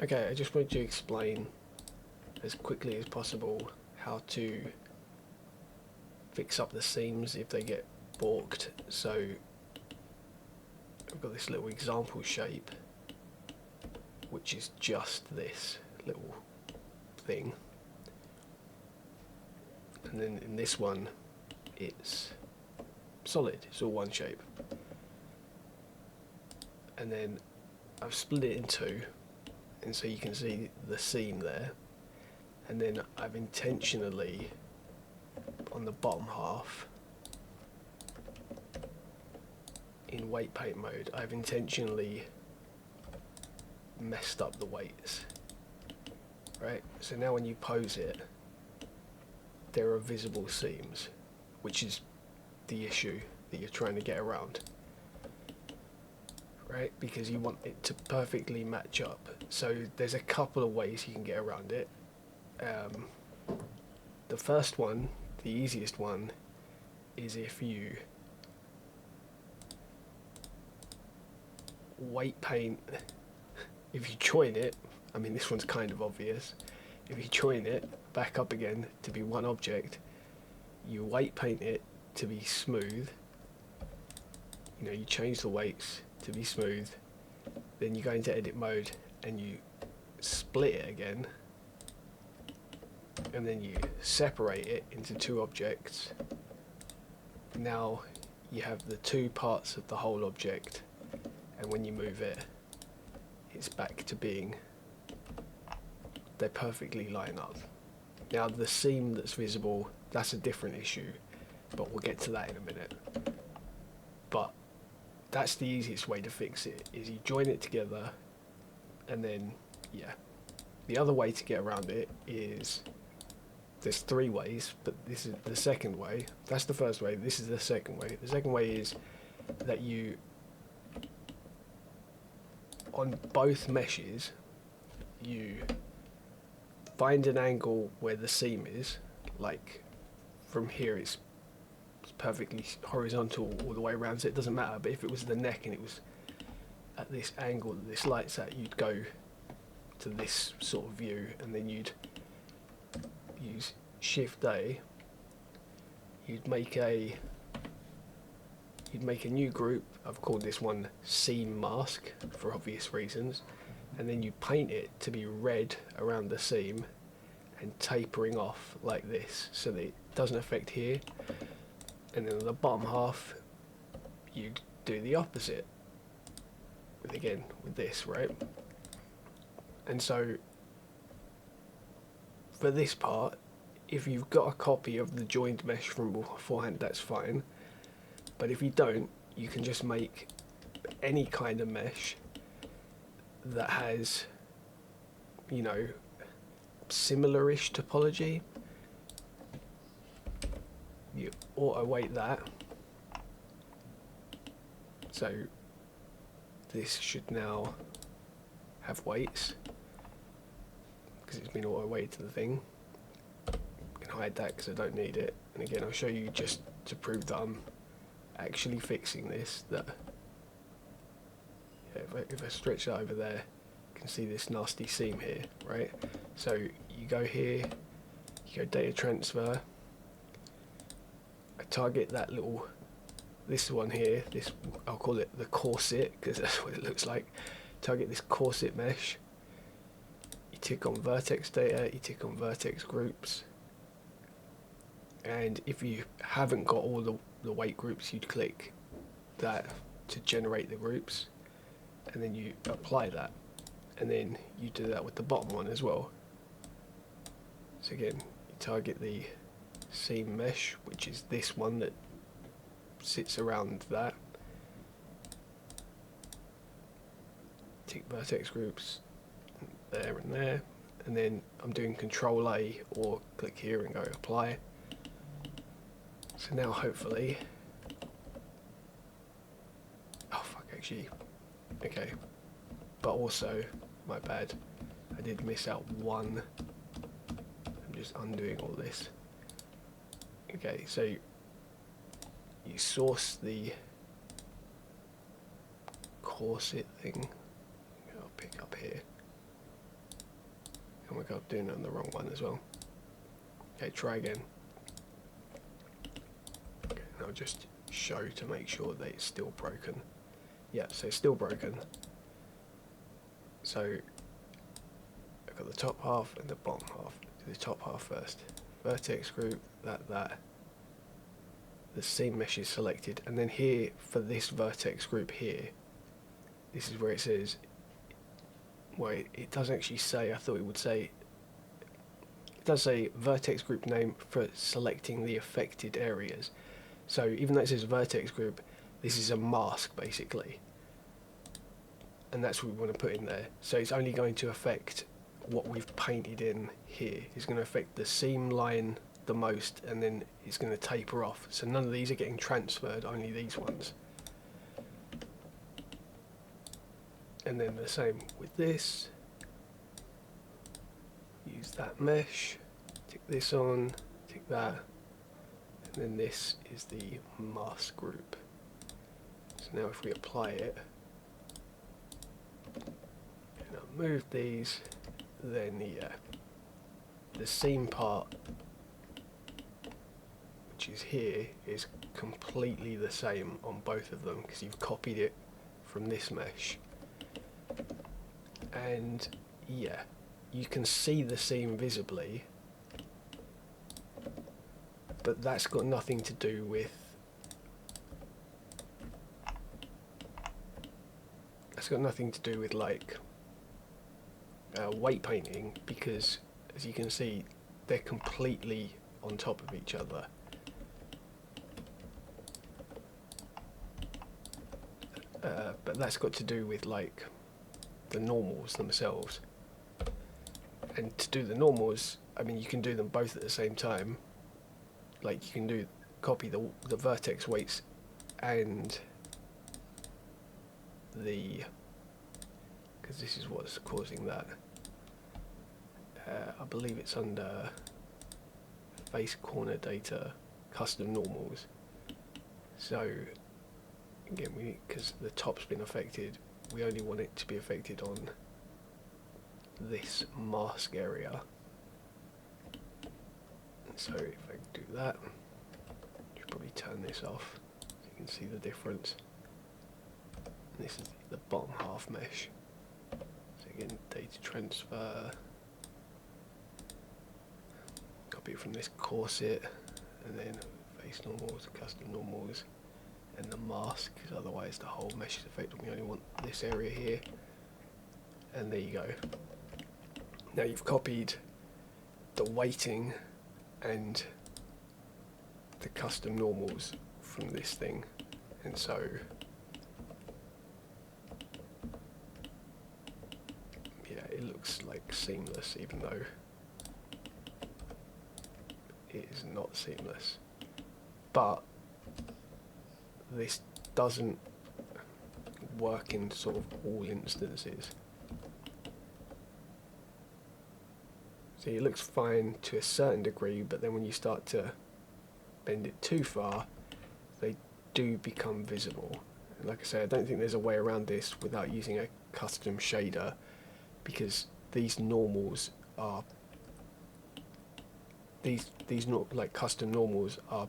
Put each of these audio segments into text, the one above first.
Okay, I just wanted to explain as quickly as possible how to fix up the seams if they get balked. So I've got this little example shape, which is just this little thing, and then in this one it's solid, it's all one shape, and then I've split it in two, and so you can see the seam there, and then I've intentionally on the bottom half in weight paint mode, I've intentionally messed up the weights, right? So now when you pose it, there are visible seams, which is the issue that you're trying to get around, right? Because you want it to perfectly match up. So there's a couple of ways you can get around it. The first one, the easiest one, is if you weight paint, if you join it, I mean this one's kind of obvious, if you join it back up again to be one object, you weight paint it to be smooth, you know, you change the weights to be smooth, then you go into edit mode and you split it again, and then you separate it into two objects. Now you have the two parts of the whole object, and when you move it, it's back to being, they perfectly line up. Now the seam that's visible, that's a different issue, but we'll get to that in a minute. But that's the easiest way to fix it, is you join it together, and then, yeah. The other way to get around it is, there's three ways, but this is the second way. That's the first way, this is the second way. The second way is that you, on both meshes, you find an angle where the seam is, like from here it's perfectly horizontal all the way around, so it doesn't matter, but if it was the neck and it was at this angle that this light's at, you'd go to this sort of view, and then you'd use Shift A, you'd make a new group. I've called this one Seam Mask for obvious reasons, and then you paint it to be red around the seam and tapering off like this so that it doesn't affect here, and then on the bottom half you do the opposite with this, right? And so for this part, if you've got a copy of the joined mesh from beforehand, that's fine, but if you don't, you can just make any kind of mesh that has, you know, similar-ish topology. You auto weight that, so this should now have weights because it's been auto weighted to the thing. I can hide that because I don't need it, and again I'll show you just to prove that I'm actually fixing this, that if I stretch that over there, you can see this nasty seam here, right? So you go here, you go data transfer, I target that little, this one here, this, I'll call it the corset because that's what it looks like. Target this corset mesh, you tick on vertex data, you tick on vertex groups, and if you haven't got all the weight groups, you'd click that to generate the groups, and then you apply that, and then you do that with the bottom one as well. So again, you target the seam mesh, which is this one that sits around that, tick vertex groups there and there, and then I'm doing Control A or click here and go apply. So now hopefully, oh fuck, actually, okay, but also, my bad, I did miss out one. I'm just undoing all this. Okay, so you source the corset thing, I'll pick up here, like I'm doing it on the wrong one as well. Okay, try again. Okay, and I'll just show to make sure that it's still broken. Yeah, so it's still broken. So I've got the top half and the bottom half. Do the top half first. Vertex group, that. The seam mesh is selected, and then here for this vertex group here, this is where it says, well, it does actually say, I thought it would say, it does say vertex group name for selecting the affected areas. So even though it says vertex group, this is a mask basically, and that's what we want to put in there. So it's only going to affect what we've painted in here. It's going to affect the seam line the most, and then it's going to taper off. So none of these are getting transferred, only these ones. And then the same with this. Use that mesh, tick this on, tick that, and then this is the mask group. So now if we apply it, and I'll move these, then the seam part, which is here, is completely the same on both of them because you've copied it from this mesh. And yeah, you can see the seam visibly, but that's got nothing to do with like weight painting, because as you can see they're completely on top of each other. But that's got to do with like the normals themselves. And to do the normals, I mean, you can do them both at the same time. Like you can copy the vertex weights and because this is what's causing that. I believe it's under face corner data, custom normals. So again, because the top's been affected, we only want it to be affected on this mask area. So if I do that, I should probably turn this off so you can see the difference. And this is the bottom half mesh. So again, data transfer, copy it from this corset, and then face normals, custom normals, and the mask, because otherwise the whole mesh is affected. We only want this area here, and there you go. Now you've copied the weighting and the custom normals from this thing, and so yeah, it looks like seamless even though it is not seamless. But this doesn't work in sort of all instances. So it looks fine to a certain degree, but then when you start to bend it too far, they do become visible. And like I say, I don't think there's a way around this without using a custom shader, because these normals are these not like custom normals are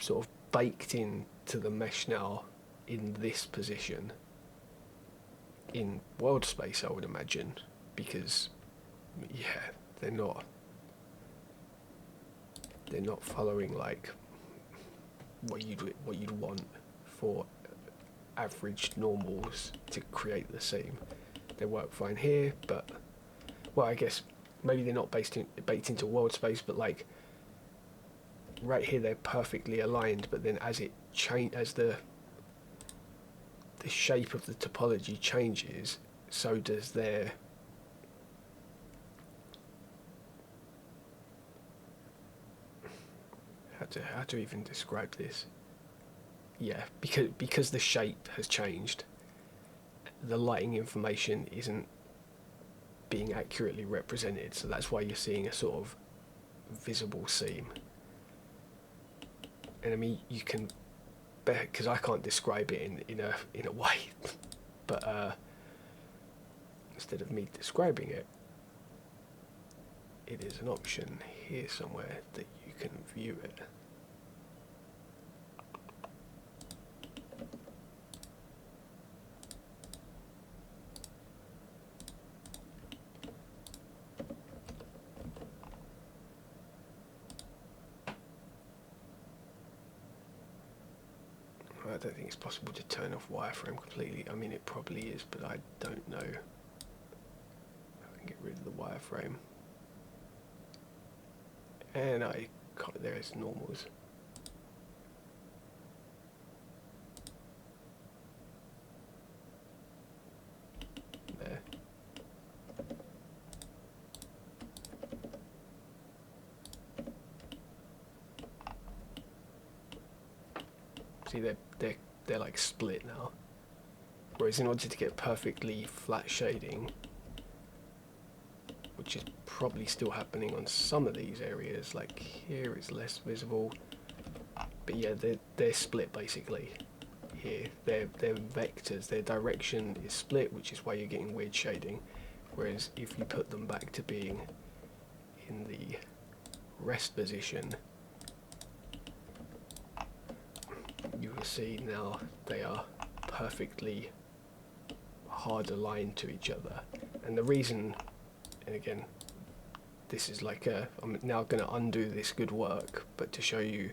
sort of baked into the mesh now in this position in world space, I would imagine, because yeah, they're not following like what you'd want for average normals to create the seam. They work fine here, but well, I guess maybe they're not baked into world space, but like right here they're perfectly aligned, but then as the shape of the topology changes, so does their how to even describe this. Yeah, because the shape has changed, the lighting information isn't being accurately represented, so that's why you're seeing a sort of visible seam. And I mean, you can, because I can't describe it in a way, but instead of me describing it, it is an option here somewhere that you can view it. I don't think it's possible to turn off wireframe completely. I mean, it probably is, but I don't know. I can get rid of the wireframe. And I got there as normals. There. See, they're like split now. Whereas in order to get perfectly flat shading, which is probably still happening on some of these areas, like here it's less visible, but yeah, they're split basically. Here, they're vectors, their direction is split, which is why you're getting weird shading. Whereas if you put them back to being in the rest position, you will see now they are perfectly hard aligned to each other. And the reason, and again, this is like I'm now going to undo this good work, but to show you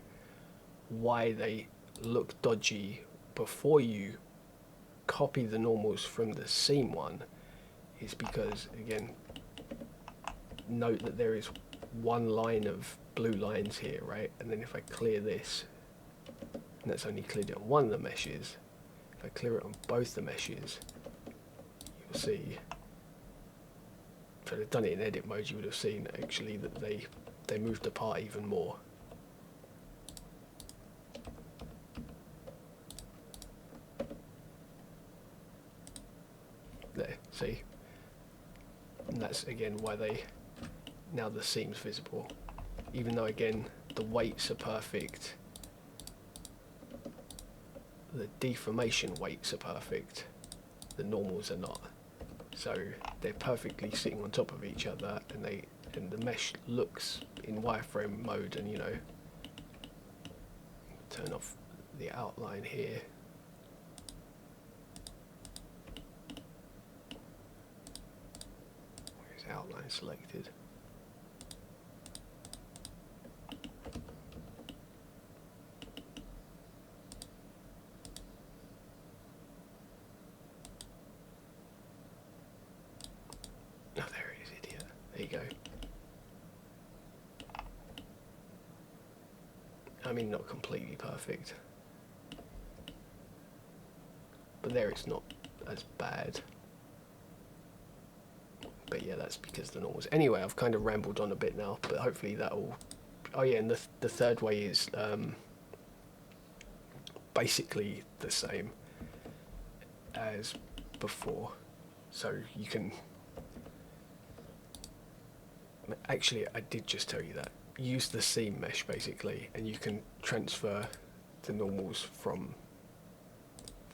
why they look dodgy before you copy the normals from the seam one, is because, again, note that there is one line of blue lines here, right? And then if I clear this, and that's only cleared it on one of the meshes, if I clear it on both the meshes, you'll see, if I'd have done it in edit mode, you would have seen actually that they moved apart even more. There, see? And that's again why now the seam's visible. Even though again the weights are perfect, the deformation weights are perfect, the normals are not. So they're perfectly sitting on top of each other, and the mesh looks in wireframe mode, and you know, turn off the outline here. Where's outline selected? Oh, there it is, idiot. There you go. I mean, not completely perfect, but there it's not as bad. But yeah, that's because the normals. Anyway, I've kind of rambled on a bit now, but hopefully that'll... Oh yeah, and the third way is basically the same as before. So you can... Actually, I did just tell you that. Use the seam mesh basically, and you can transfer the normals from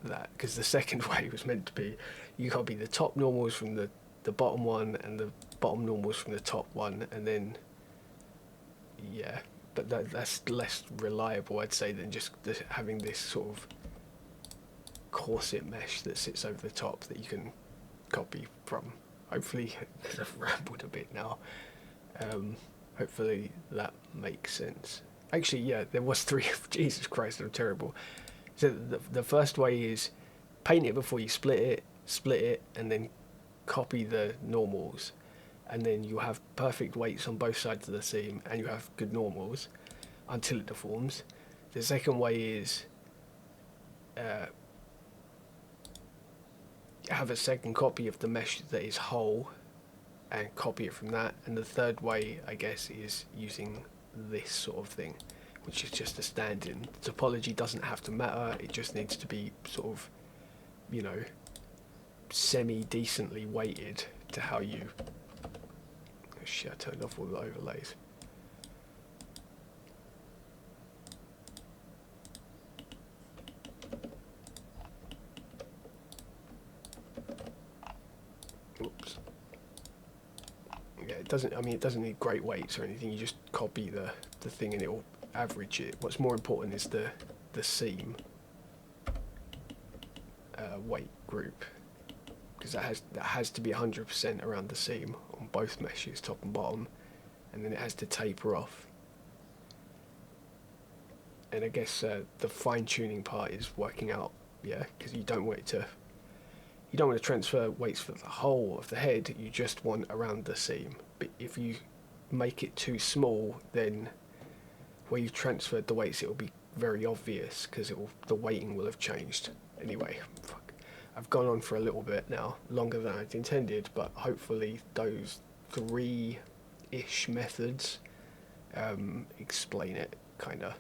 that, because the second way was meant to be you copy the top normals from the bottom one and the bottom normals from the top one, and then yeah, but that's less reliable, I'd say, than just having this sort of corset mesh that sits over the top that you can copy from. Hopefully I've rambled a bit now. Hopefully that makes sense. Actually, yeah, there was three. Jesus Christ, I'm terrible. So the first way is paint it before you split it, and then copy the normals, and then you have perfect weights on both sides of the seam, and you have good normals until it deforms. The second way is have a second copy of the mesh that is whole, and copy it from that. And the third way, I guess, is using this sort of thing, which is just a stand-in. Topology doesn't have to matter, it just needs to be sort of, you know, semi-decently weighted to how you... Oh shit, I turned off all the overlays. Oops. Yeah, it doesn't need great weights or anything. You just copy the thing and it will average it. What's more important is the seam weight group, because that has to be 100% around the seam on both meshes, top and bottom, and then it has to taper off. And I guess the fine tuning part is working out, yeah, because you don't want to transfer weights for the whole of the head. You just want around the seam. But if you make it too small, then where you've transferred the weights, it will be very obvious because the weighting will have changed. Anyway, I've gone on for a little bit now, longer than I'd intended, but hopefully those 3-ish methods explain it, kinda.